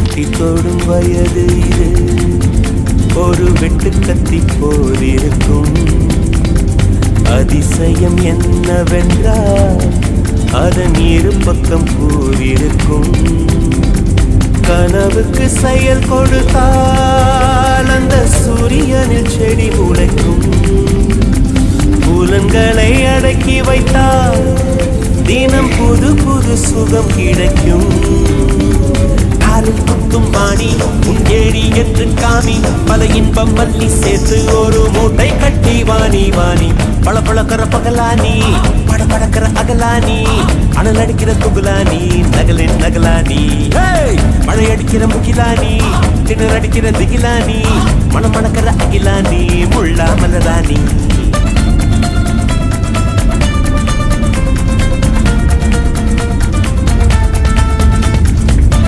வெட்டி தொடும் வயது இது. ஒரு வெட்டு கத்தி போல் இருக்கும். அதிசயம் என்னவென்றால் அதன் இரு பக்கம் கூறியிருக்கும். கனவுக்கு செயல் கொடுத்தால் அந்த சூரியனில் செடி முளைக்கும். புலன்களை அடக்கி வைத்தால் தினம் புது புது சுகம் கிடைக்கும். காலில் குத்தும் வாணி உன் ஏழி என்று காமி, பல இன்பம் மல்லி சேர்த்து ஒரு மூட்டை கட்டி வாணி வாணி. பல பழக்கிற பகலானி, பட படக்கிற அகலானி, அனல் அடிக்கிற துகுலானி, நகலின் நகலானி. மழை அடிக்கிற முகிலானி, திணற அடிக்கிற திகிலானி, மணமணக்கிற அகிலானி, முள்ளா மலரானி.